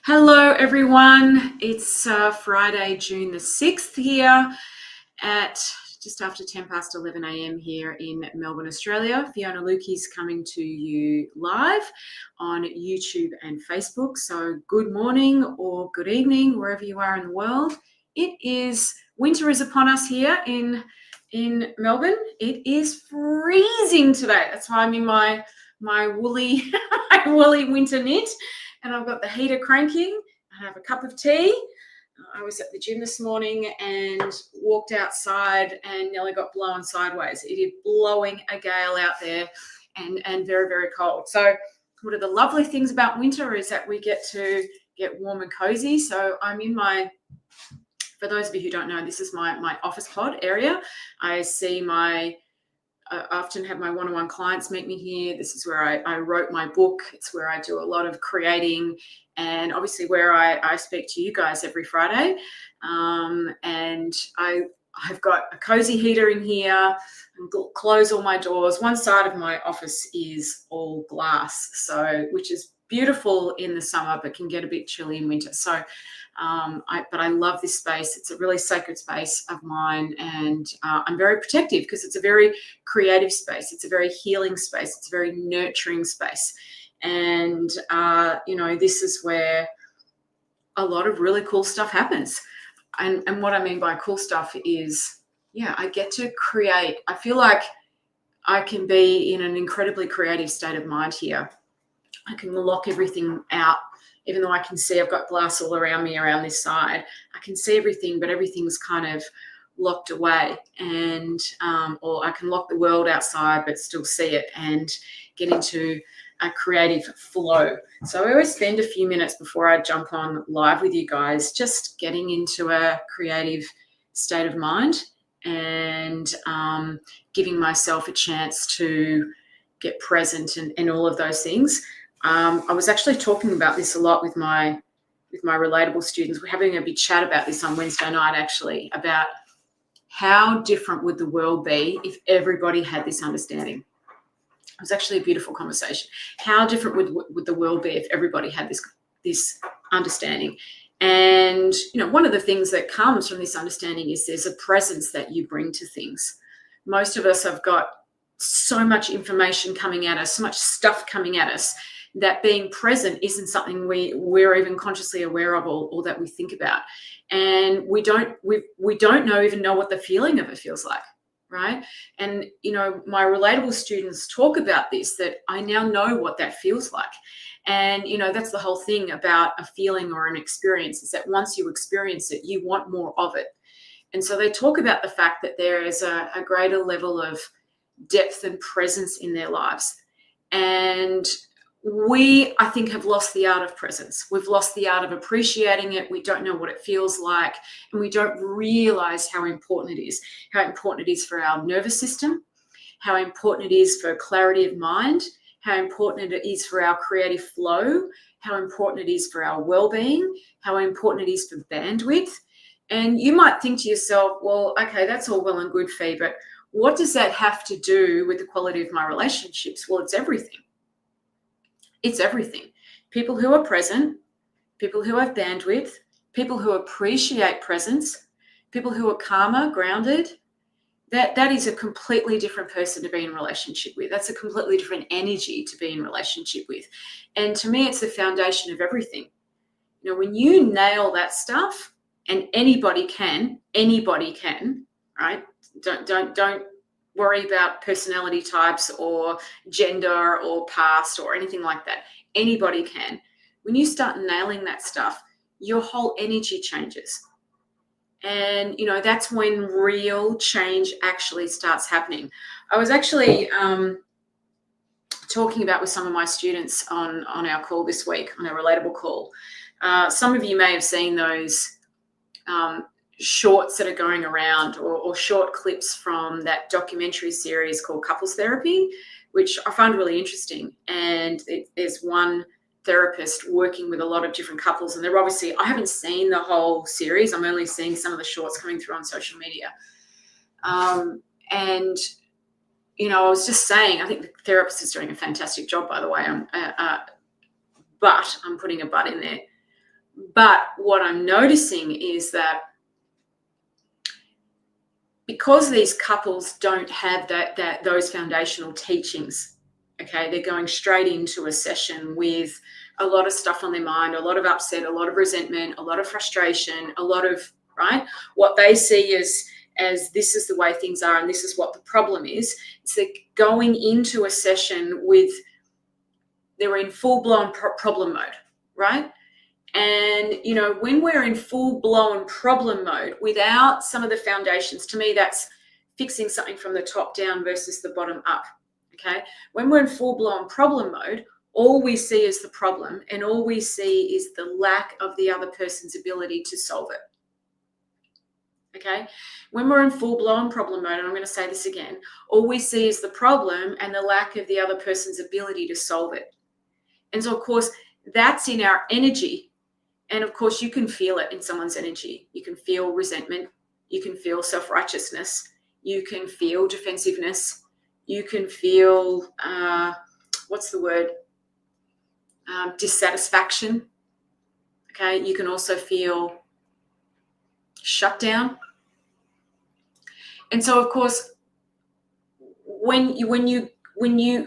Hello, everyone. It's Friday, June the 6th here at just after 10 past 11 a.m. here in Melbourne, Australia. Fiona Lukey's coming to you live on YouTube and Facebook. So good morning or good evening, wherever you are in the world. Winter is upon us here in Melbourne. It is freezing today. That's why I'm in my woolly woolly winter knit, and I've got the heater cranking. I have a cup of tea. I was at the gym this morning and walked outside and nearly got blown sideways. It is blowing a gale out there and very, very cold. So one of the lovely things about winter is that we get to get warm and cozy. So I'm in for those of you who don't know, this is my office pod area. I often have my one-on-one clients meet me here. This is where I wrote my book. It's where I do a lot of creating, and obviously where I speak to you guys every Friday. And I've got a cozy heater in here and close all my doors. One side of my office is all glass, which is beautiful in the summer, but can get a bit chilly in winter. So but I love this space. It's a really sacred space of mine, and I'm very protective because it's a very creative space. It's a very healing space. It's a very nurturing space. And, this is where a lot of really cool stuff happens. And what I mean by cool stuff is, I get to create. I feel like I can be in an incredibly creative state of mind here. I can lock everything out. Even though I can see I've got glass all around me around this side, I can see everything, but everything's kind of locked away. And or I can lock the world outside but still see it and get into a creative flow. So I always spend a few minutes before I jump on live with you guys just getting into a creative state of mind and giving myself a chance to get present and all of those things. I was actually talking about this a lot with my relatable students. We're having a big chat about this on Wednesday night, actually, about how different would the world be if everybody had this understanding. It was actually a beautiful conversation. How different would the world be if everybody had this understanding? And, one of the things that comes from this understanding is there's a presence that you bring to things. Most of us have got so much information coming at us, so much stuff coming at us, that being present isn't something we're even consciously aware of or that we think about. And we don't even know what the feeling of it feels like, right? And, my relatable students talk about this, that I now know what that feels like. And, that's the whole thing about a feeling or an experience, is that once you experience it, you want more of it. And so they talk about the fact that there is a greater level of depth and presence in their lives. And we, I think, have lost the art of presence. We've lost the art of appreciating it. We don't know what it feels like, and we don't realize how important it is for our nervous system, how important it is for clarity of mind, how important it is for our creative flow, how important it is for our well-being, how important it is for bandwidth. And you might think to yourself, well, okay, that's all well and good, Fee, but what does that have to do with the quality of my relationships? Well, it's everything. It's everything. People who are present, people who have bandwidth, people who appreciate presence, people who are calmer, grounded, that is a completely different person to be in relationship with. That's a completely different energy to be in relationship with. And to me, it's the foundation of everything. When you nail that stuff, and anybody can, right? Don't worry about personality types or gender or past or anything like that. Anybody can. When you start nailing that stuff, your whole energy changes. And, that's when real change actually starts happening. I was actually talking about with some of my students on our call this week, on our relatable call. Some of you may have seen those shorts that are going around, or short clips from that documentary series called Couples Therapy, which I find really interesting. And there's one therapist working with a lot of different couples, and they're obviously, I haven't seen the whole series. I'm only seeing some of the shorts coming through on social media. And, I was just saying, I think the therapist is doing a fantastic job, by the way. But I'm putting a but in there. But what I'm noticing is that because these couples don't have those foundational teachings, okay, they're going straight into a session with a lot of stuff on their mind, a lot of upset, a lot of resentment, a lot of frustration, a lot of, right, what they see as this is the way things are and this is what the problem is. It's like going into a session with, they're in full-blown problem mode, right? And, you know, when we're in full-blown problem mode without some of the foundations, to me, that's fixing something from the top down versus the bottom up, okay? When we're in full-blown problem mode, all we see is the problem and all we see is the lack of the other person's ability to solve it, okay? When we're in full-blown problem mode, and I'm going to say this again, all we see is the problem and the lack of the other person's ability to solve it. And so, of course, that's in our energy. And of course, you can feel it in someone's energy. You can feel resentment. You can feel self-righteousness. You can feel defensiveness. You can feel, what's the word? Dissatisfaction. Okay. You can also feel shut down. And so, of course, when you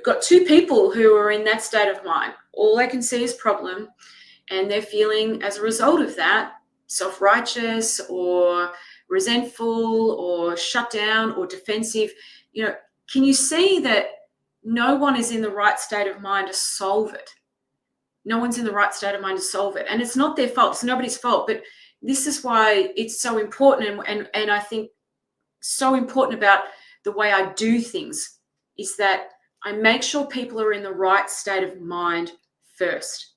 got two people who are in that state of mind, all they can see is problem. And they're feeling, as a result of that, self-righteous or resentful or shut down or defensive. You know, can you see that no one is in the right state of mind to solve it? No one's in the right state of mind to solve it. And it's not their fault. It's nobody's fault. But this is why it's so important. And I think so important about the way I do things is that I make sure people are in the right state of mind first,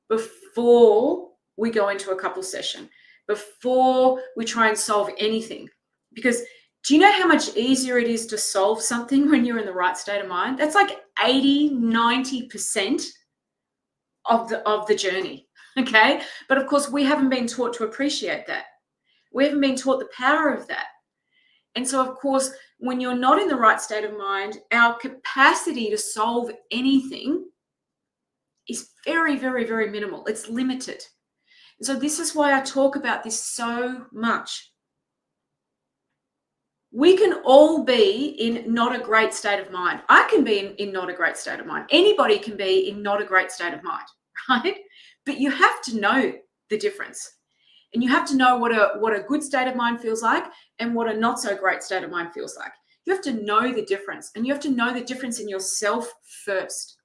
before we go into a couple session, before we try and solve anything. Because do you know how much easier it is to solve something when you're in the right state of mind? That's like 80, 90% of the journey, okay? But of course, we haven't been taught to appreciate that. We haven't been taught the power of that. And so, of course, when you're not in the right state of mind, our capacity to solve anything is very, very, very minimal. It's limited. And so this is why I talk about this so much. We can all be in not a great state of mind. I can be in not a great state of mind. Anybody can be in not a great state of mind, right? But you have to know the difference. And you have to know what a good state of mind feels like and what a not so great state of mind feels like. You have to know the difference, and you have to know the difference in yourself first.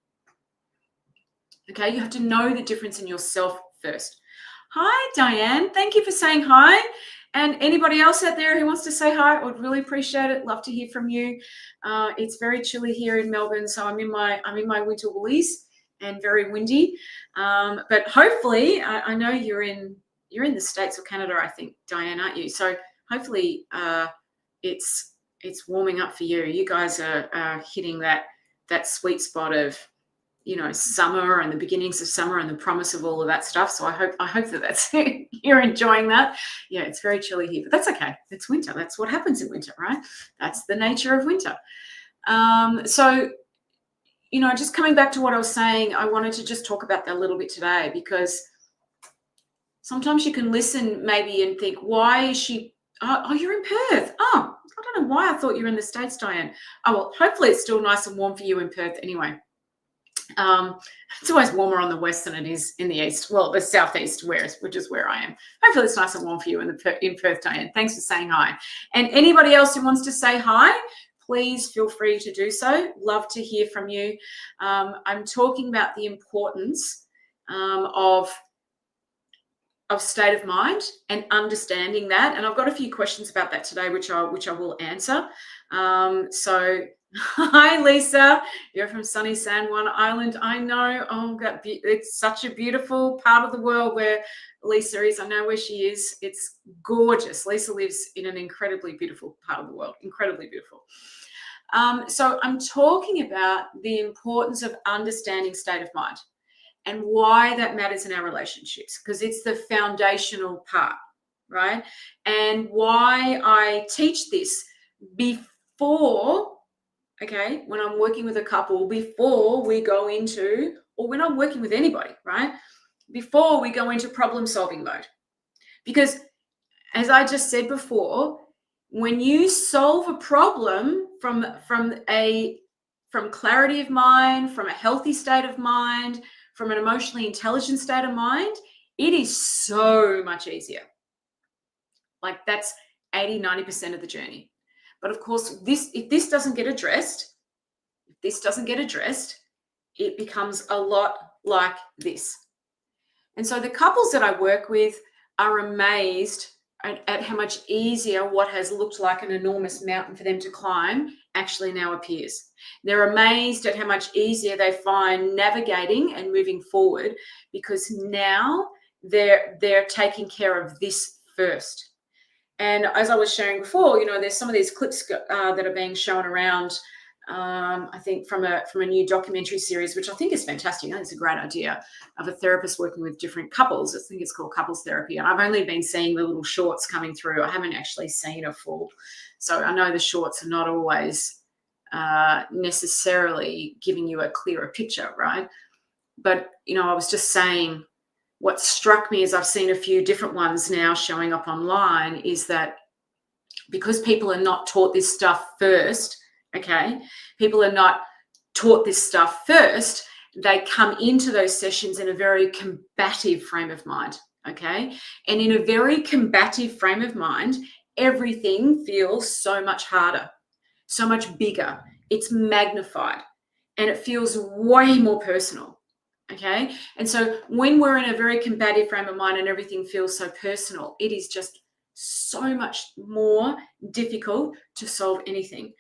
Okay, you have to know the difference in yourself first. Hi, Diane. Thank you for saying hi. And anybody else out there who wants to say hi, I would really appreciate it. Love to hear from you. It's very chilly here in Melbourne, so I'm in my winter woolies and very windy. But hopefully, I know you're in the States or Canada, I think, Diane, aren't you? So hopefully, it's warming up for you. You guys are hitting that sweet spot of, you know, summer and the beginnings of summer and the promise of all of that stuff. So I hope that that's you're enjoying that. Yeah, it's very chilly here, but that's okay. It's winter. That's what happens in winter, right? That's the nature of winter. So, you know, just coming back to what I was saying, I wanted to just talk about that a little bit today, because sometimes you can listen maybe and think, why is she, oh, you're in Perth. Oh, I don't know why I thought you were in the States, Diane. Oh, well, hopefully it's still nice and warm for you in Perth anyway. It's always warmer on the west than it is in the east. Well, the southeast, which is where I am. Hopefully it's nice and warm for you in Perth, Diane. Thanks for saying hi. And anybody else who wants to say hi, please feel free to do so. Love to hear from you. I'm talking about the importance of state of mind and understanding that. And I've got a few questions about that today, which I will answer. So hi, Lisa. You're from sunny San Juan Island. I know. Oh, it's such a beautiful part of the world where Lisa is. I know where she is. It's gorgeous. Lisa lives in an incredibly beautiful part of the world. Incredibly beautiful. So I'm talking about the importance of understanding state of mind and why that matters in our relationships, because it's the foundational part, right? And why I teach this before, okay, when I'm working with a couple, before we go into, or when I'm working with anybody, right? before we go into problem solving mode. Because as I just said before, when you solve a problem from clarity of mind, from a healthy state of mind, from an emotionally intelligent state of mind, it is so much easier. Like that's 80-90% of the journey. But of course, if this doesn't get addressed, it becomes a lot like this. And so the couples that I work with are amazed at how much easier what has looked like an enormous mountain for them to climb actually now appears. They're amazed at how much easier they find navigating and moving forward, because now they're taking care of this first. And as I was sharing before, there's some of these clips that are being shown around, I think from a new documentary series, which I think is fantastic. I think it's a great idea, of a therapist working with different couples. I think it's called couples therapy. And I've only been seeing the little shorts coming through. I haven't actually seen a full. So I know the shorts are not always necessarily giving you a clearer picture, right? But, I was just saying, what struck me as I've seen a few different ones now showing up online is that because people are not taught this stuff first, okay, people are not taught this stuff first, they come into those sessions in a very combative frame of mind, okay? And in a very combative frame of mind, everything feels so much harder, so much bigger. It's magnified and it feels way more personal. Okay. And so when we're in a very combative frame of mind and everything feels so personal, it is just so much more difficult to solve anything,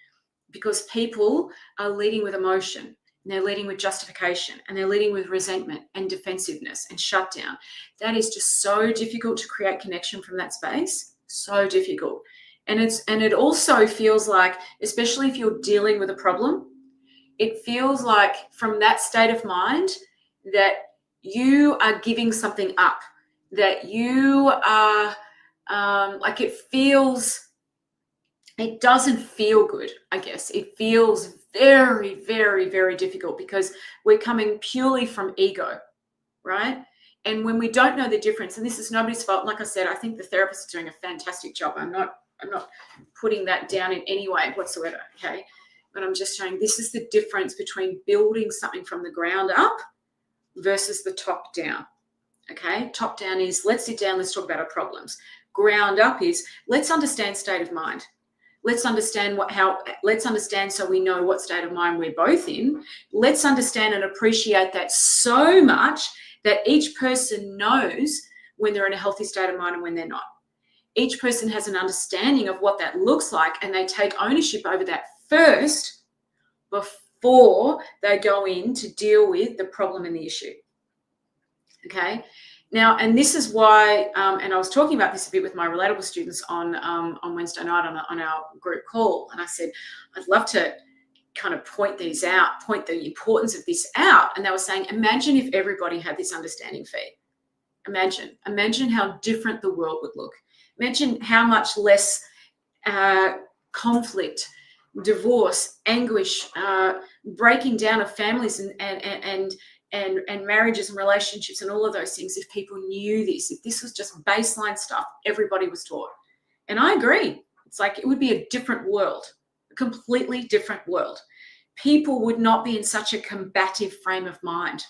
because people are leading with emotion, and they're leading with justification, and they're leading with resentment and defensiveness and shutdown. That is just so difficult to create connection from that space. So difficult. And it also feels like, especially if you're dealing with a problem, it feels like from that state of mind that you are giving something up, that you are it doesn't feel good, I guess. It feels very, very, very difficult, because we're coming purely from ego, right? And when we don't know the difference, and this is nobody's fault, like I said, I think the therapist is doing a fantastic job. I'm not putting that down in any way whatsoever, okay? But I'm just showing this is the difference between building something from the ground up versus the top down, okay? Top down is, let's sit down, let's talk about our problems. Ground up is, let's understand state of mind. Let's understand so we know what state of mind we're both in. Let's understand and appreciate that so much that each person knows when they're in a healthy state of mind and when they're not. Each person has an understanding of what that looks like, and they take ownership over that first before they go in to deal with the problem and the issue. Okay. Now, and this is why, and I was talking about this a bit with my Relatable students on Wednesday night on our group call, and I said, I'd love to kind of point the importance of this out. And they were saying, imagine if everybody had this understanding feed. Imagine how different the world would look. Imagine how much less conflict, divorce, anguish, breaking down of families and marriages and relationships and all of those things, if people knew this, if this was just baseline stuff everybody was taught. And I agree. It's like it would be a different world, a completely different world. People would not be in such a combative frame of mind.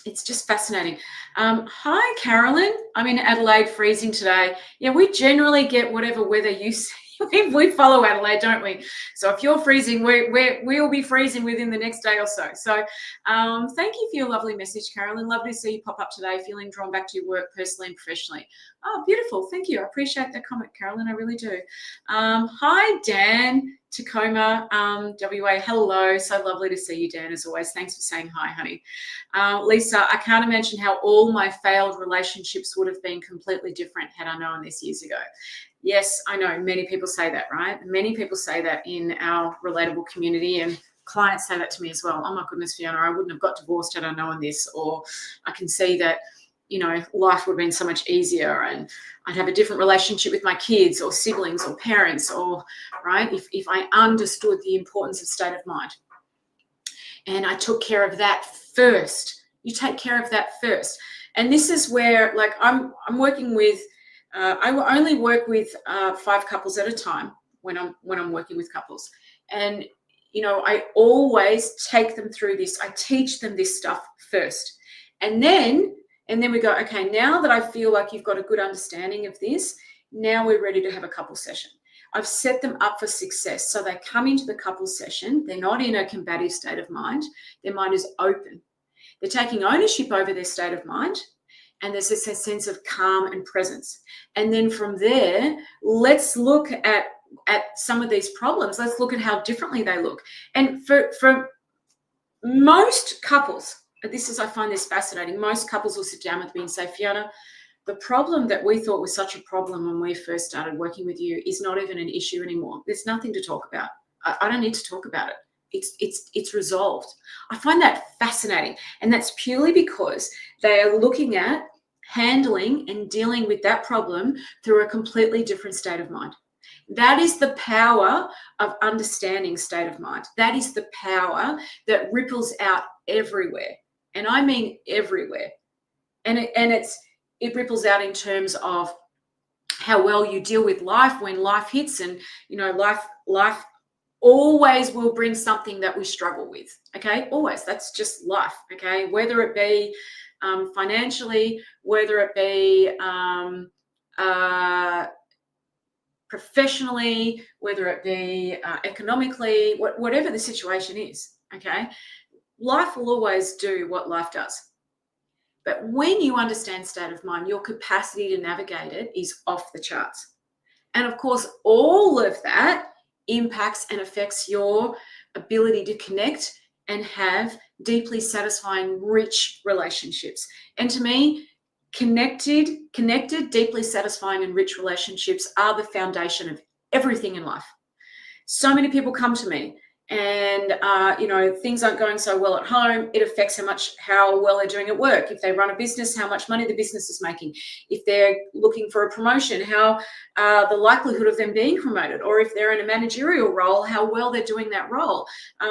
It's just fascinating. Hi, Carolyn. I'm in Adelaide, freezing today. Yeah, we generally get whatever weather you see. We follow Adelaide, don't we? So if you're freezing, we'll be freezing within the next day or so. So thank you for your lovely message, Carolyn. Lovely to see you pop up today, feeling drawn back to your work personally and professionally. Oh, beautiful. Thank you. I appreciate that comment, Carolyn. I really do. Hi, Dan, Tacoma, WA. Hello. So lovely to see you, Dan, as always. Thanks for saying hi, honey. Lisa, I can't imagine how all my failed relationships would have been completely different had I known this years ago. Yes, I know. Many people say that, right? Many people say that in our Relatable community, and clients say that to me as well. Oh my goodness, Fiona, I wouldn't have got divorced had I known this. Or I can see that, life would have been so much easier, and I'd have a different relationship with my kids or siblings or parents, or, right, if I understood the importance of state of mind. And I took care of that first You take care of that first. And this is where, like, I'm working with, I only work with 5 couples at a time when I'm working with couples. And, I always take them through this. I teach them this stuff first. And then we go, okay, now that I feel like you've got a good understanding of this, now we're ready to have a couple session. I've set them up for success. So they come into the couple session. They're not in a combative state of mind. Their mind is open. They're taking ownership over their state of mind. And there's this sense of calm and presence. And then from there, let's look at some of these problems. Let's look at how differently they look. And for most couples, I find this fascinating. Most couples will sit down with me and say, Fiona, the problem that we thought was such a problem when we first started working with you is not even an issue anymore. There's nothing to talk about. I don't need to talk about it. It's resolved. I find that fascinating. And that's purely because they are looking at handling and dealing with that problem through a completely different state of mind. That is the power of understanding state of mind. That is the power that ripples out everywhere. And I mean everywhere. And it ripples out in terms of how well you deal with life when life hits. And, life always will bring something that we struggle with. Okay. Always. That's just life. Okay. Whether it be financially, whether it be professionally, whether it be economically, whatever the situation is. Okay. Life will always do what life does. But when you understand state of mind, your capacity to navigate it is off the charts. And of course, all of that impacts and affects your ability to connect and have deeply satisfying, rich relationships. And to me, connected, deeply satisfying and rich relationships are the foundation of everything in life. So many people come to me and, things aren't going so well at home. It affects how well they're doing at work. If they run a business, how much money the business is making. If they're looking for a promotion, how the likelihood of them being promoted. Or if they're in a managerial role, how well they're doing that role.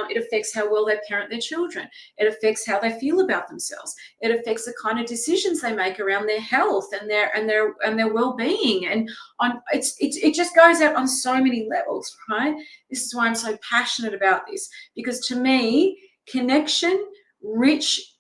It affects how well they parent their children. It affects how they feel about themselves. It affects the kind of decisions they make around their health and their well-being. And it just goes out on so many levels, right? This is why I'm so passionate about this, because to me, connection, rich,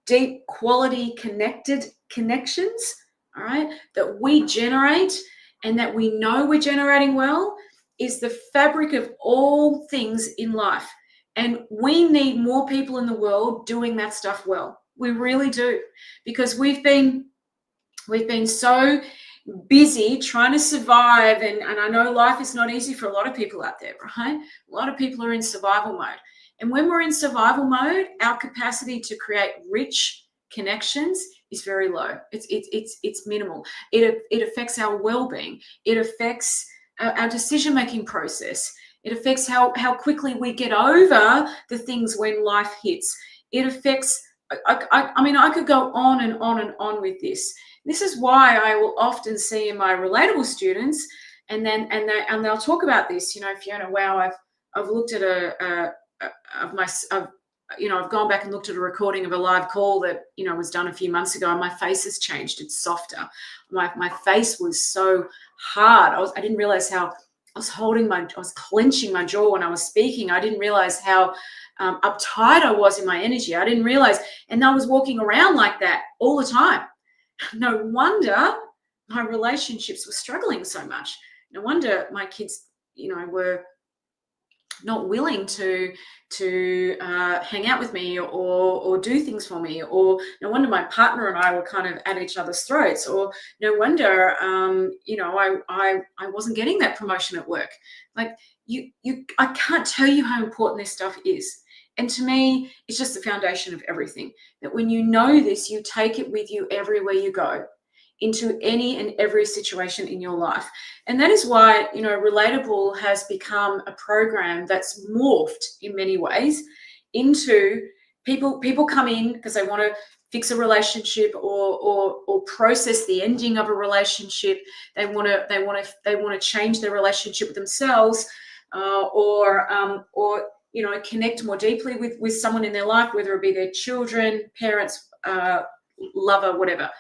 deep, quality, connected connections, all right, that we generate and that we know we're generating well is the fabric of all things in life. And we need more people in the world doing that stuff well. We really do, because we've been so busy trying to survive, and I know life is not easy for a lot of people out there, right? A lot of people are in survival mode. And when we're in survival mode, our capacity to create rich connections is very low. It's minimal. It affects our well-being. It affects our decision-making process. It affects how quickly we get over the things when life hits. It affects, I could go on and on and on with this. This is why I will often see in my relatable students, and they'll talk about this. Fiona, wow, I've looked at I've gone back and looked at a recording of a live call that was done a few months ago, and my face has changed. It's softer. My face was so hard. I didn't realize how I was clenching my jaw when I was speaking. I didn't realize how uptight I was in my energy. I didn't realize, and I was walking around like that all the time. No wonder my relationships were struggling so much. No wonder my kids, were not willing to hang out with me or do things for me. Or no wonder my partner and I were kind of at each other's throats. Or no wonder, I wasn't getting that promotion at work. Like I can't tell you how important this stuff is. And to me, it's just the foundation of everything. That when you know this, you take it with you everywhere you go, into any and every situation in your life. And that is why, Relatable has become a program that's morphed in many ways into people come in because they want to fix a relationship or process the ending of a relationship. They want to change their relationship with themselves, or connect more deeply with someone in their life, whether it be their children, parents, lover, whatever.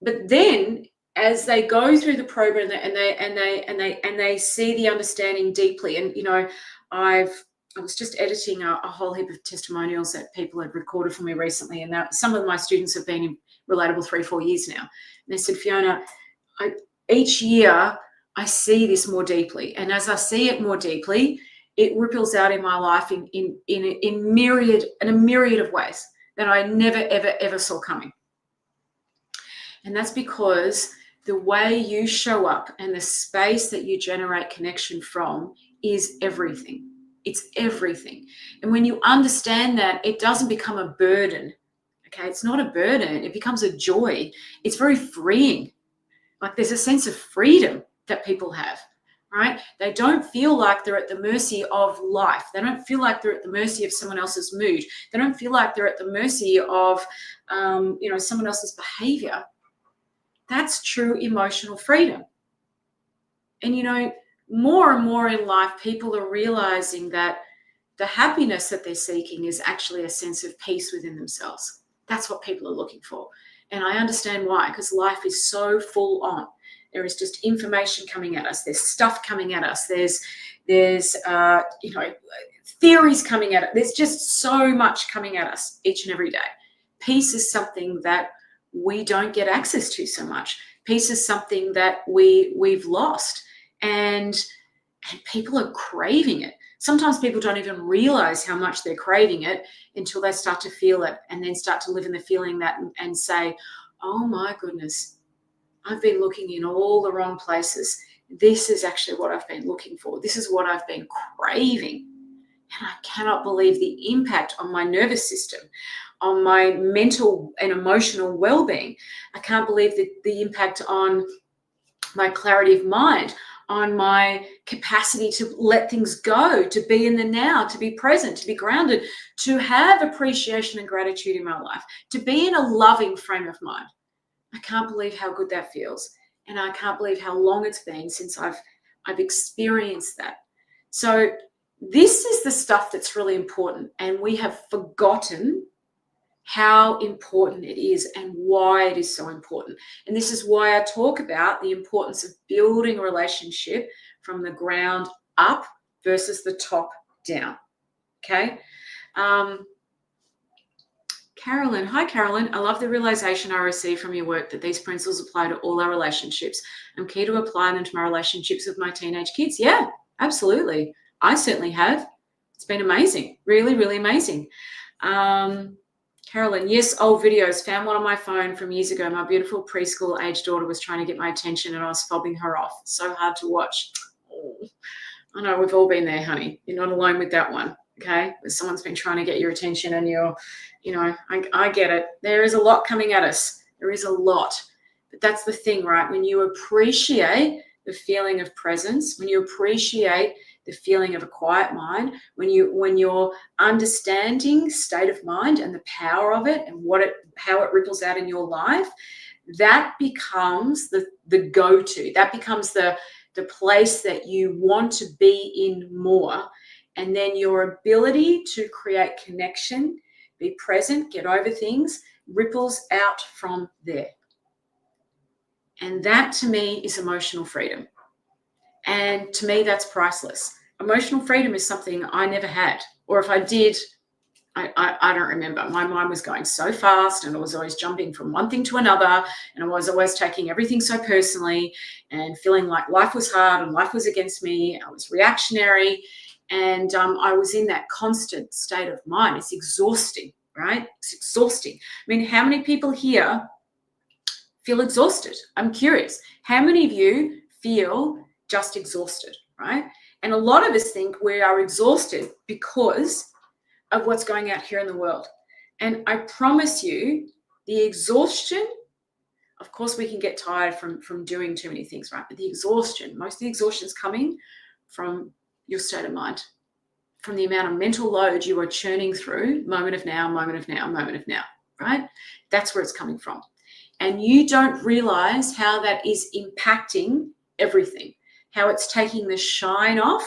But then as they go through the program and they see the understanding deeply, and I was just editing a whole heap of testimonials that people had recorded for me recently, and some of my students have been in Relatable 3-4 years now, and they said, Fiona, each year I see this more deeply, and as I see it more deeply, it ripples out in my life in a myriad of ways that I never ever saw coming. And that's because the way you show up and the space that you generate connection from is everything. It's everything. And when you understand that, it doesn't become a burden. Okay, it's not a burden. It becomes a joy. It's very freeing. Like there's a sense of freedom that people have, right? They don't feel like they're at the mercy of life. They don't feel like they're at the mercy of someone else's mood. They don't feel like they're at the mercy of, someone else's behavior. That's true emotional freedom. And, more and more in life, people are realizing that the happiness that they're seeking is actually a sense of peace within themselves. That's what people are looking for. And I understand why, because life is so full on. There is just information coming at us. There's stuff coming at us. There's theories coming at it. There's just so much coming at us each and every day. Peace is something that we don't get access to so much. Peace is something that we've lost, and people are craving it. Sometimes people don't even realize how much they're craving it until they start to feel it, and then start to live in the feeling that and say, oh my goodness, I've been looking in all the wrong places. This is actually what I've been looking for. This is what I've been craving. And I cannot believe the impact on my nervous system, on my mental and emotional well-being. I can't believe the impact on my clarity of mind, on my capacity to let things go, to be in the now, to be present, to be grounded, to have appreciation and gratitude in my life, to be in a loving frame of mind. I can't believe how good that feels. And I can't believe how long it's been since I've experienced that. So this is the stuff that's really important, and we have forgotten how important it is and why it is so important. And this is why I talk about the importance of building a relationship from the ground up versus the top down. Okay. Carolyn, hi Carolyn. I love the realization I received from your work that these principles apply to all our relationships. I'm keen to apply them to my relationships with my teenage kids. Yeah, absolutely. I certainly have. It's been amazing. Really, really amazing. Carolyn, yes, old videos. Found one on my phone from years ago. My beautiful preschool age daughter was trying to get my attention and I was fobbing her off. So hard to watch. Oh, I know, we've all been there, honey. You're not alone with that one, okay? But someone's been trying to get your attention and I get it. There is a lot coming at us. There is a lot. But that's the thing, right? When you appreciate the feeling of presence, when you appreciate the feeling of a quiet mind, when you're understanding state of mind and the power of it and how it ripples out in your life, that becomes the go-to. That becomes the place that you want to be in more. And then your ability to create connection, be present, get over things, ripples out from there. And that to me is emotional freedom. And to me, that's priceless. Emotional freedom is something I never had. Or if I did, I don't remember. My mind was going so fast and I was always jumping from one thing to another. And I was always taking everything so personally and feeling like life was hard and life was against me. I was reactionary. And I was in that constant state of mind. It's exhausting, right? It's exhausting. I mean, how many people here feel exhausted? I'm curious. How many of you feel just exhausted, right? And a lot of us think we are exhausted because of what's going out here in the world. And I promise you, the exhaustion, of course, we can get tired from doing too many things, right? But the exhaustion, most of the exhaustion is coming from your state of mind, from the amount of mental load you are churning through, moment of now, moment of now, moment of now, right? That's where it's coming from. And you don't realize how that is impacting everything, how it's taking the shine off,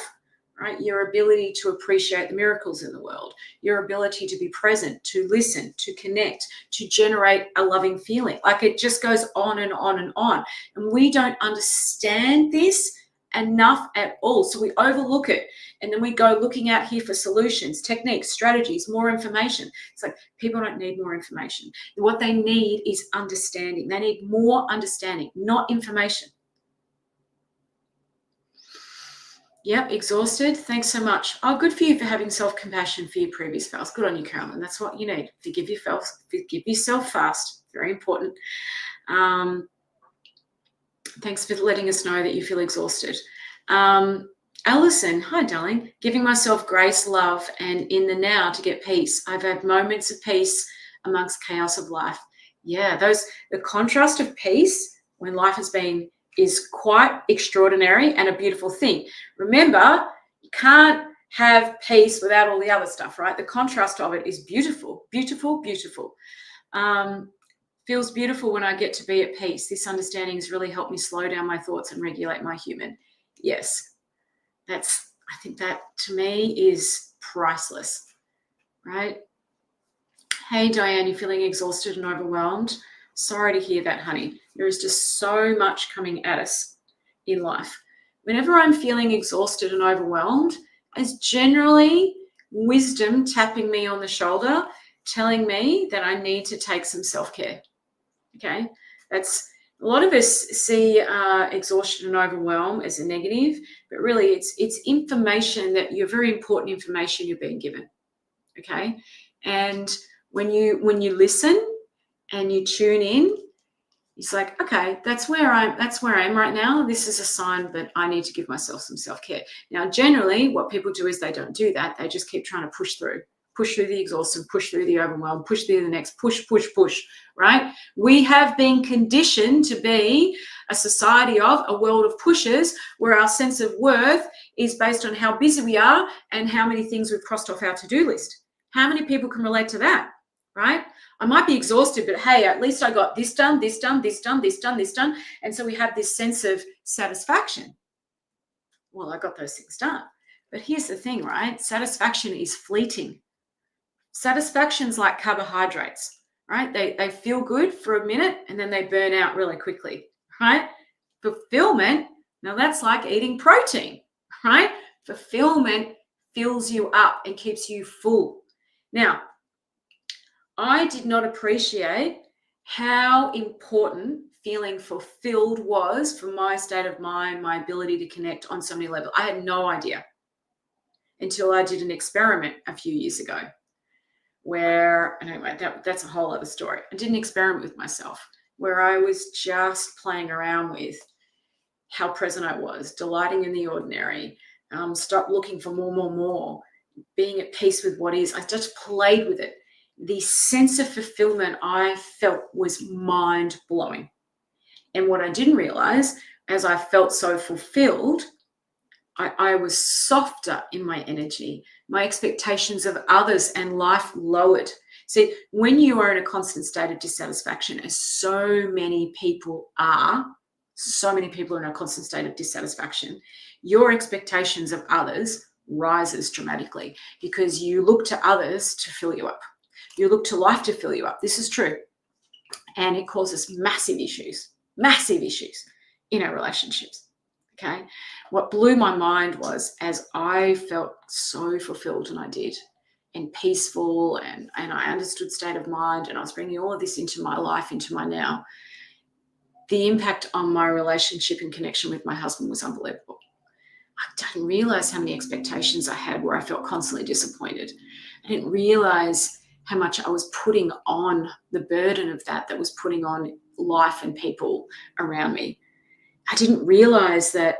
right? Your ability to appreciate the miracles in the world, your ability to be present, to listen, to connect, to generate a loving feeling. Like it just goes on and on and on. And we don't understand this enough at all. So we overlook it. And then we go looking out here for solutions, techniques, strategies, more information. It's like people don't need more information. What they need is understanding. They need more understanding, not information. Yep, exhausted. Thanks so much. Oh, good for you for having self-compassion for your previous fails. Good on you, Carolyn. That's what you need. Forgive yourself fast. Very important. Thanks for letting us know that you feel exhausted. Alison, hi, darling. Giving myself grace, love, and in the now to get peace. I've had moments of peace amongst chaos of life. Yeah, the contrast of peace when life has been is quite extraordinary and a beautiful thing. Remember, you can't have peace without all the other stuff, right? The contrast of it is beautiful, beautiful, beautiful. Feels beautiful when I get to be at peace. This understanding has really helped me slow down my thoughts and regulate my human. Yes, I think that to me is priceless, right? Hey, Diane, you're feeling exhausted and overwhelmed? Sorry to hear that, honey. There is just so much coming at us in life. Whenever I'm feeling exhausted and overwhelmed, it's generally wisdom tapping me on the shoulder, telling me that I need to take some self-care. Okay? That's a lot of us see exhaustion and overwhelm as a negative, but really it's information that you're very important information you're being given. Okay? And when you listen and you tune in, it's like, okay, that's where I am right now. This is a sign that I need to give myself some self-care. Now, generally, what people do is they don't do that. They just keep trying to push through the exhaustion, push through the overwhelm, push through the next, push, right? We have been conditioned to be a society of a world of pushes where our sense of worth is based on how busy we are and how many things we've crossed off our to-do list. How many people can relate to that, right? I might be exhausted, but hey, at least I got this done, this done, this done, this done, this done. And so we have this sense of satisfaction. Well, I got those things done. But here's the thing, right? Satisfaction is fleeting. Satisfaction's like carbohydrates, right? They feel good for a minute and then they burn out really quickly, right? Fulfillment, now that's like eating protein, right? Fulfillment fills you up and keeps you full. Now, I did not appreciate how important feeling fulfilled was for my state of mind, my ability to connect on so many levels. I had no idea until I did an experiment a few years ago where, anyway, that's a whole other story. I did an experiment with myself where I was just playing around with how present I was, delighting in the ordinary, stop looking for more, being at peace with what is. I just played with it. The sense of fulfillment I felt was mind-blowing. And what I didn't realize, as I felt so fulfilled, I was softer in my energy. My expectations of others and life lowered. See, when you are in a constant state of dissatisfaction, as so many people are in a constant state of dissatisfaction, your expectations of others rises dramatically because you look to others to fill you up. You look to life to fill you up. This is true. And it causes massive issues in our relationships. Okay. What blew my mind was as I felt so fulfilled, and I did, and peaceful, and I understood state of mind, and I was bringing all of this into my life, into my now, the impact on my relationship and connection with my husband was unbelievable. I didn't realize how many expectations I had where I felt constantly disappointed. I didn't realize how much I was putting on, the burden of that was putting on life and people around me. I didn't realize that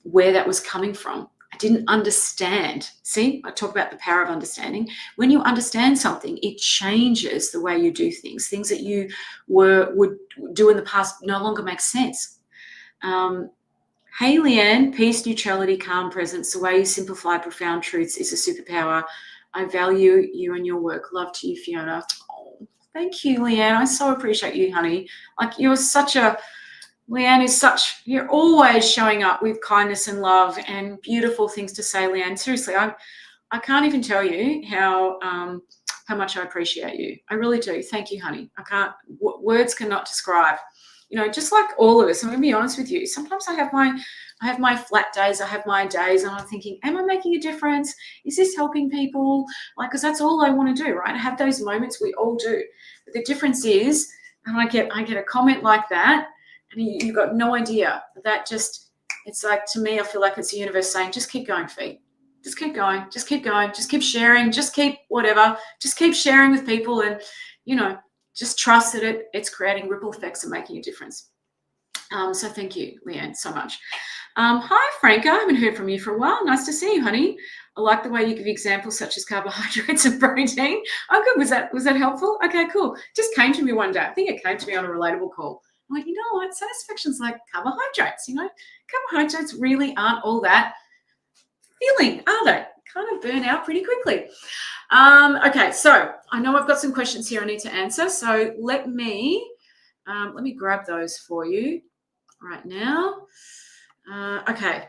where that was coming from. I didn't understand. See, I talk about the power of understanding. When you understand something, it changes the way you do things. Things that you would do in the past no longer make sense. Hey, Leanne, peace, neutrality, calm, presence, the way you simplify profound truths is a superpower. I value you and your work. Love to you, Fiona. Oh, thank you, Leanne. I so appreciate you, honey. Like, you're such a Leanne is you're always showing up with kindness and love and beautiful things to say, Leanne. Seriously, I can't even tell you how much I appreciate you. I really do. Thank you, honey. Words cannot describe. Just like all of us, I'm going to be honest with you. Sometimes I have my flat days. I have my days, and I'm thinking, am I making a difference? Is this helping people? Because that's all I want to do, right? I have those moments. We all do. But the difference is, and I get a comment like that, and you've got no idea. It's like, to me, I feel like it's the universe saying, just keep going, Fee. Just keep going. Just keep going. Just keep sharing. Just keep whatever. Just keep sharing with people, and just trust that it's creating ripple effects and making a difference. So thank you, Leanne, so much. Hi, Franca. I haven't heard from you for a while. Nice to see you, honey. I like the way you give examples such as carbohydrates and protein. Oh, good. Was that helpful? Okay, cool. Just came to me one day. I think it came to me on a relatable call. I'm like, you know what? Satisfaction's like carbohydrates. Carbohydrates really aren't all that filling, are they? Kind of burn out pretty quickly. Okay, so I know I've got some questions here I need to answer. So let me grab those for you right now. Okay.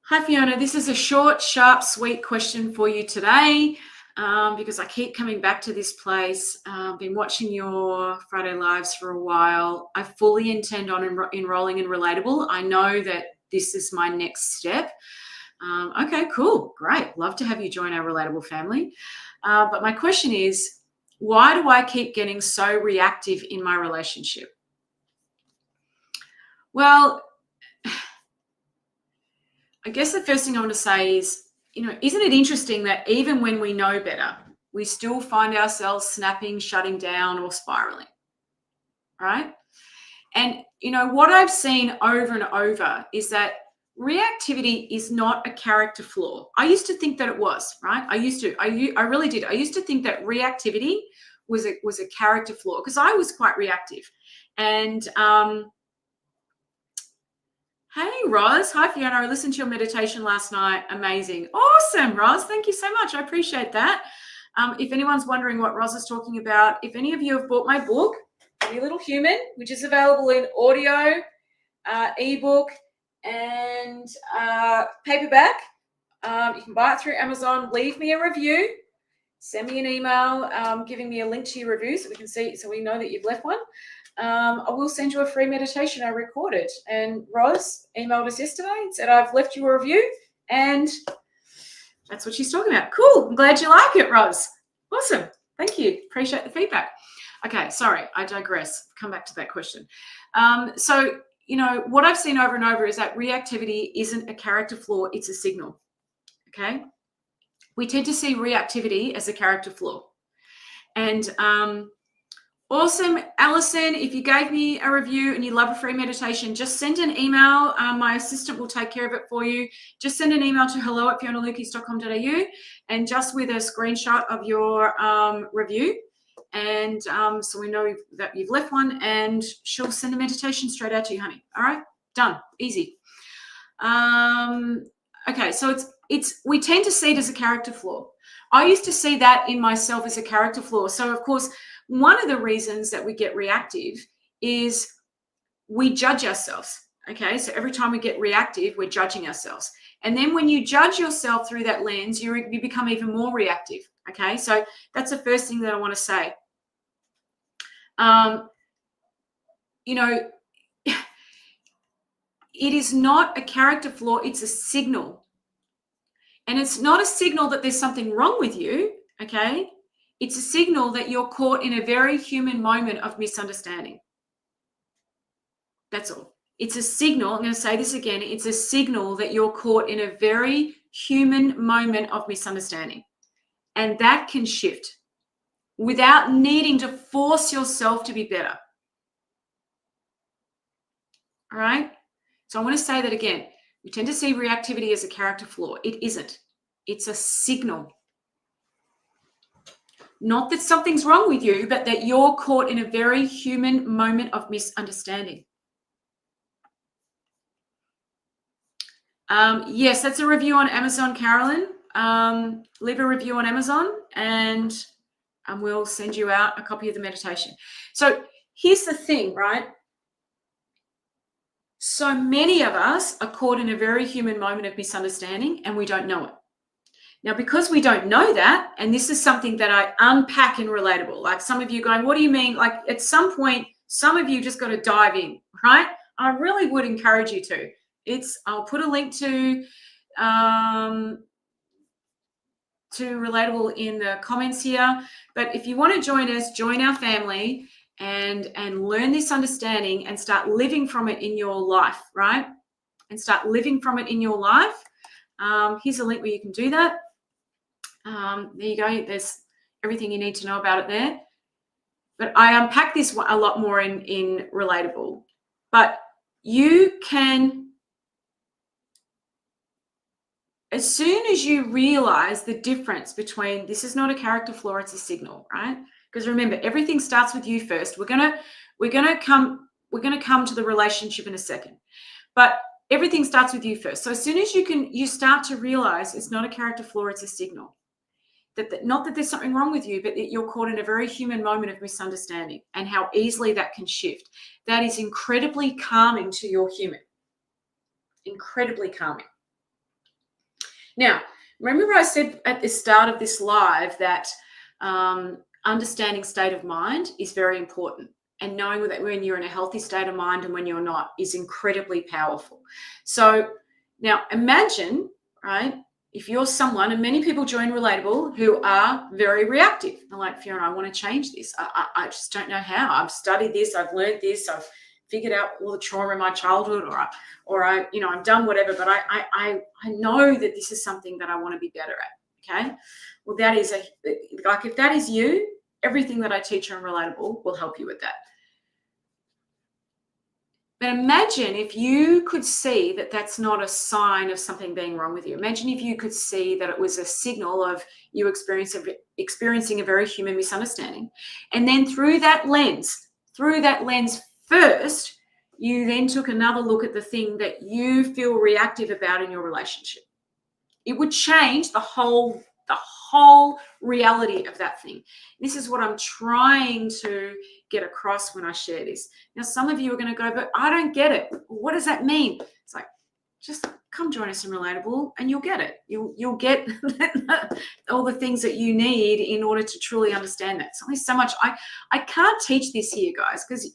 Hi, Fiona. This is a short, sharp, sweet question for you today because I keep coming back to this place. I've been watching your Friday Lives for a while. I fully intend on enrolling in Relatable. I know that this is my next step. Okay, cool. Great. Love to have you join our Relatable family. But my question is, why do I keep getting so reactive in my relationship? Well, I guess the first thing I want to say is, isn't it interesting that even when we know better, we still find ourselves snapping, shutting down, or spiraling, right? And, what I've seen over and over is that reactivity is not a character flaw. I used to think that it was, right? I really did. I used to think that reactivity was a character flaw because I was quite reactive. And, hey, Roz. Hi, Fiona. I listened to your meditation last night. Amazing. Awesome, Roz. Thank you so much. I appreciate that. If anyone's wondering what Roz is talking about, if any of you have bought my book, Any Little Human, which is available in audio, ebook, and paperback, you can buy it through Amazon. Leave me a review. Send me an email giving me a link to your review so we can see, so we know that you've left one. I will send you a free meditation I recorded. And Roz emailed us yesterday and said, I've left you a review. And that's what she's talking about. Cool. I'm glad you like it, Roz. Awesome. Thank you. Appreciate the feedback. Okay, sorry, I digress. Come back to that question. So, what I've seen over and over is that reactivity isn't a character flaw, it's a signal. Okay? We tend to see reactivity as a character flaw. And awesome, Alison, if you gave me a review and you love a free meditation, just send an email. My assistant will take care of it for you. Just send an email to hello@fionalukis.com.au and just with a screenshot of your review. And so we know that you've left one, and she'll send a meditation straight out to you, honey. All right, done, easy. Okay, so we tend to see it as a character flaw. I used to see that in myself as a character flaw. So of course, one of the reasons that we get reactive is we judge ourselves. Okay, so every time we get reactive, we're judging ourselves. And then when you judge yourself through that lens, you become even more reactive. Okay, so that's the first thing that I want to say. It is not a character flaw, it's a signal. And it's not a signal that there's something wrong with you, okay? It's a signal that you're caught in a very human moment of misunderstanding. That's all. It's a signal, I'm going to say this again, it's a signal that you're caught in a very human moment of misunderstanding. And that can shift without needing to force yourself to be better. All right? So I want to say that again. We tend to see reactivity as a character flaw. It isn't. It's a signal. Not that something's wrong with you, but that you're caught in a very human moment of misunderstanding. Yes, that's a review on Amazon, Carolyn. Leave a review on Amazon and and we'll send you out a copy of the meditation. So here's the thing, right? So many of us are caught in a very human moment of misunderstanding and we don't know it. Now, because we don't know that, and this is something that I unpack in Relatable, like some of you going, what do you mean? Like at some point, some of you just got to dive in, right? I really would encourage you to. I'll put a link to Relatable in the comments here. But if you want to join us, join our family and learn this understanding and start living from it in your life, right? And start living from it in your life. Here's a link where you can do that. There you go. There's everything you need to know about it there. But I unpack this a lot more in Relatable. But you can, as soon as you realize the difference between this is not a character flaw, it's a signal, right? Because remember, everything starts with you first. We're gonna come to the relationship in a second. But everything starts with you first. So as soon as you start to realize it's not a character flaw, it's a signal. Not that there's something wrong with you, but that you're caught in a very human moment of misunderstanding and how easily that can shift. That is incredibly calming to your human. Incredibly calming. Now, remember I said at the start of this live that understanding state of mind is very important. And knowing that when you're in a healthy state of mind and when you're not is incredibly powerful. So now imagine, right, if you're someone, and many people join Relatable who are very reactive. They're like, Fiona, I want to change this. I just don't know how. I've studied this. I've learned this. I've figured out all the trauma in my childhood, or I've done whatever, but I know that this is something that I want to be better at. Okay. Well, that is if that is you, everything that I teach on Relatable will help you with that. But imagine if you could see that that's not a sign of something being wrong with you. Imagine if you could see that it was a signal of you experiencing a very human misunderstanding. And then through that lens first, you then took another look at the thing that you feel reactive about in your relationship. It would change the whole reality of that thing. This is what I'm trying to get across when I share this. Now, some of you are going to go, but I don't get it. What does that mean? It's like, just come join us in Relatable and you'll get it. You'll get all the things that you need in order to truly understand that. It's only so much. I can't teach this here, guys, because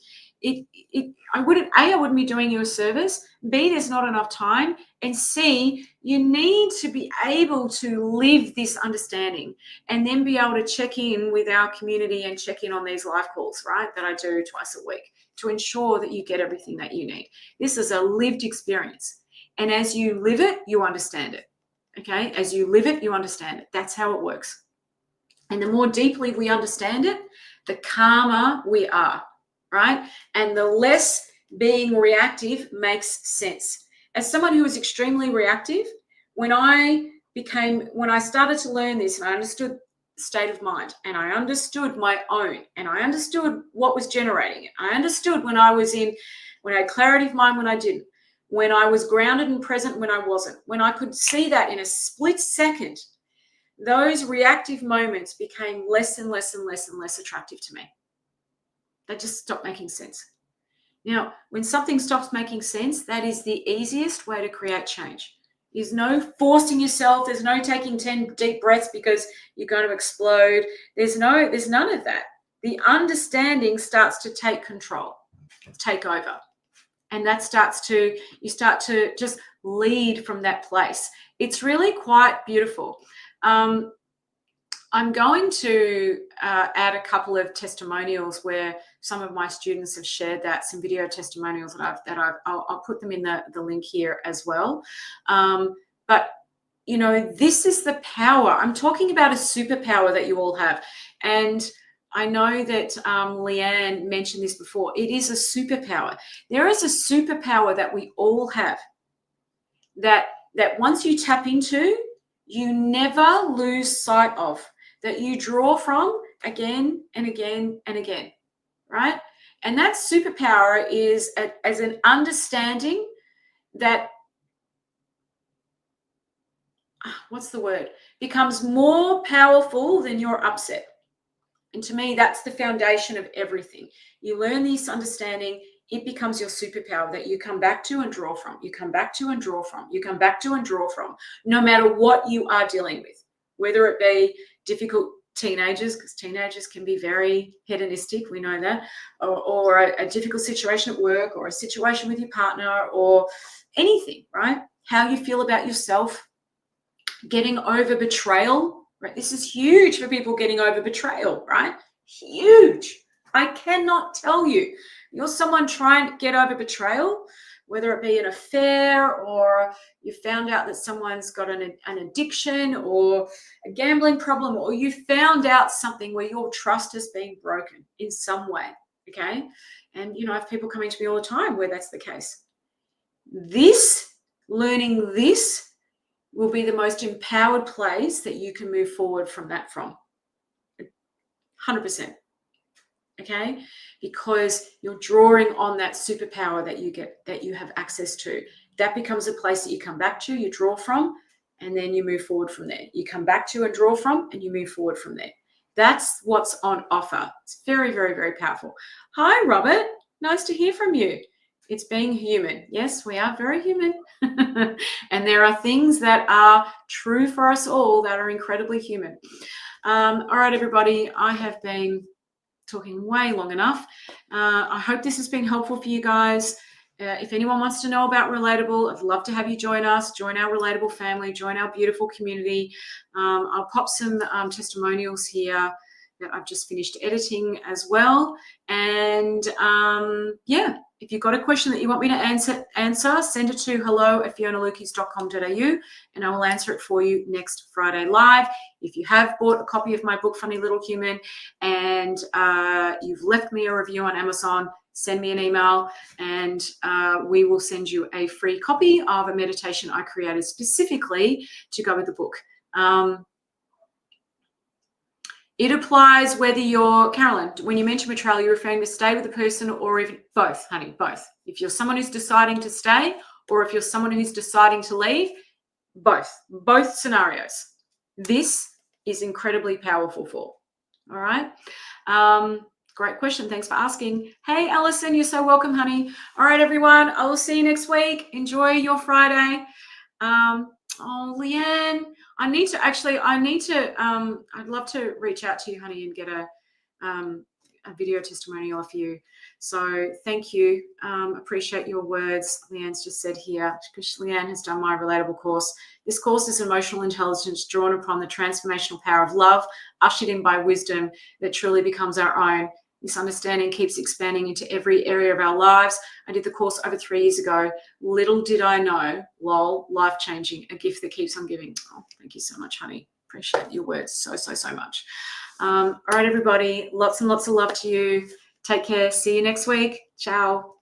I wouldn't be doing you a service. B, there's not enough time. And C, you need to be able to live this understanding and then be able to check in with our community and check in on these live calls, right, that I do twice a week to ensure that you get everything that you need. This is a lived experience. And as you live it, you understand it. Okay? As you live it, you understand it. That's how it works. And the more deeply we understand it, the calmer we are, right? And the less being reactive makes sense. As someone who was extremely reactive, when I started to learn this and I understood state of mind and I understood my own and I understood what was generating it. I understood when I had clarity of mind when I didn't, when I was grounded and present when I wasn't, when I could see that in a split second, those reactive moments became less and less and less and less attractive to me. They just stopped making sense. Now, when something stops making sense, that is the easiest way to create change. There's no forcing yourself. There's no taking 10 deep breaths because you're going to explode. There's none of that. The understanding starts to take control, take over. And you start to just lead from that place. It's really quite beautiful. I'm going to add a couple of testimonials where some of my students have shared that, some video testimonials I'll put them in the link here as well. But this is the power. I'm talking about a superpower that you all have. And I know that Leanne mentioned this before. It is a superpower. There is a superpower that we all have that once you tap into, you never lose sight of, that you draw from again and again and again, right? And that superpower is as an understanding that, becomes more powerful than your upset. And to me, that's the foundation of everything. You learn this understanding, it becomes your superpower that you come back to and draw from. You come back to and draw from. You come back to and draw from, no matter what you are dealing with, whether it be difficult teenagers, because teenagers can be very hedonistic, we know that, or a difficult situation at work, or a situation with your partner, or anything, right? How you feel about yourself, getting over betrayal, right? This is huge for people, getting over betrayal, right? Huge. I cannot tell you. You're someone trying to get over betrayal, whether it be an affair, or you found out that someone's got an addiction or a gambling problem, or you found out something where your trust has been broken in some way, okay? And, I have people coming to me all the time where that's the case. Learning this will be the most empowered place that you can move forward from that from. 100%. Okay? Because you're drawing on that superpower that you have access to. That becomes a place that you come back to, you draw from, and then you move forward from there. You come back to and draw from, and you move forward from there. That's what's on offer. It's very, very, very powerful. Hi, Robert. Nice to hear from you. It's being human. Yes, we are very human. And there are things that are true for us all that are incredibly human. All right, everybody, I have been talking way long enough. I hope this has been helpful for you guys. If anyone wants to know about Relatable, I'd love to have you join us, join our Relatable family, join our beautiful community. I'll pop some testimonials here that I've just finished editing as well. And yeah, if you've got a question that you want me to answer, send it to hello@fionalukis.com.au and I will answer it for you next Friday live. If you have bought a copy of my book, Funny Little Human, and you've left me a review on Amazon, send me an email and we will send you a free copy of a meditation I created specifically to go with the book. It applies whether you're, Carolyn, when you mention betrayal, you're referring to stay with the person or even both, honey, both. If you're someone who's deciding to stay or if you're someone who's deciding to leave, both scenarios. This is incredibly powerful for, all right? Great question. Thanks for asking. Hey, Alison, you're so welcome, honey. All right, everyone, I will see you next week. Enjoy your Friday. Oh, Leanne, I'd love to reach out to you, honey, and get a video testimonial of you. So thank you. Appreciate your words. Leanne's just said here, because Leanne has done my Relatable course. This course is emotional intelligence drawn upon the transformational power of love, ushered in by wisdom that truly becomes our own. This understanding keeps expanding into every area of our lives. I did the course over 3 years ago. Little did I know, lol, life-changing, a gift that keeps on giving. Oh, thank you so much, honey. Appreciate your words so, so, so much. All right, everybody, lots and lots of love to you. Take care. See you next week. Ciao.